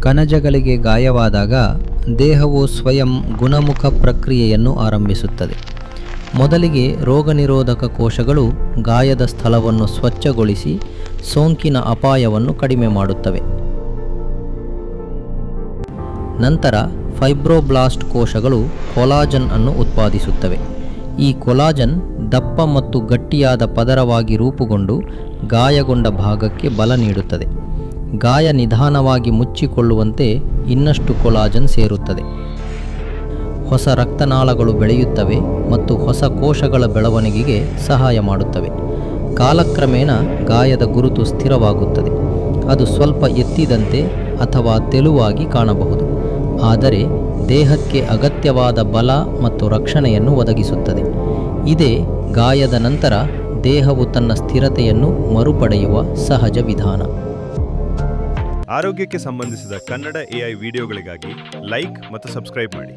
ಕಣಜಗಳಿಗೆ ಗಾಯವಾದಾಗ ದೇಹವು ಸ್ವಯಂ ಗುಣಮುಖ ಪ್ರಕ್ರಿಯೆಯನ್ನು ಆರಂಭಿಸುತ್ತದೆ. ಮೊದಲಿಗೆ ರೋಗನಿರೋಧಕ ಕೋಶಗಳು ಗಾಯದ ಸ್ಥಳವನ್ನು ಸ್ವಚ್ಛಗೊಳಿಸಿ ಸೋಂಕಿನ ಅಪಾಯವನ್ನು ಕಡಿಮೆ ಮಾಡುತ್ತವೆ. ನಂತರ ಫೈಬ್ರೋಬ್ಲಾಸ್ಟ್ ಕೋಶಗಳು ಕೊಲಾಜನ್ ಅನ್ನು ಉತ್ಪಾದಿಸುತ್ತವೆ. ಈ ಕೊಲಾಜನ್ ದಪ್ಪ ಮತ್ತು ಗಟ್ಟಿಯಾದ ಪದರವಾಗಿ ರೂಪುಗೊಂಡು ಗಾಯಗೊಂಡ ಭಾಗಕ್ಕೆ ಬಲ ನೀಡುತ್ತದೆ. ಗಾಯ ನಿಧಾನವಾಗಿ ಮುಚ್ಚಿಕೊಳ್ಳುವಂತೆ ಇನ್ನಷ್ಟು ಕೊಲಾಜನ್ ಸೇರುತ್ತದೆ. ಹೊಸ ರಕ್ತನಾಳಗಳು ಬೆಳೆಯುತ್ತವೆ ಮತ್ತು ಹೊಸ ಕೋಶಗಳ ಬೆಳವಣಿಗೆಗೆ ಸಹಾಯ ಮಾಡುತ್ತವೆ. ಕಾಲಕ್ರಮೇಣ ಗಾಯದ ಗುರುತು ಸ್ಥಿರವಾಗುತ್ತದೆ. ಅದು ಸ್ವಲ್ಪ ಎತ್ತಿದಂತೆ ಅಥವಾ ತೆಳುವಾಗಿ ಕಾಣಬಹುದು, ಆದರೆ ದೇಹಕ್ಕೆ ಅಗತ್ಯವಾದ ಬಲ ಮತ್ತು ರಕ್ಷಣೆಯನ್ನು ಒದಗಿಸುತ್ತದೆ. ಇದೇ ಗಾಯದ ನಂತರ ದೇಹವು ತನ್ನ ಸ್ಥಿರತೆಯನ್ನು ಮರುಪಡೆಯುವ ಸಹಜ ವಿಧಾನ. ಆರೋಗ್ಯಕ್ಕೆ ಸಂಬಂಧಿಸಿದ ಕನ್ನಡ AI ವಿಡಿಯೋಗಳಿಗಾಗಿ ಲೈಕ್ ಮತ್ತು ಸಬ್ಸ್ಕ್ರೈಬ್ ಮಾಡಿ.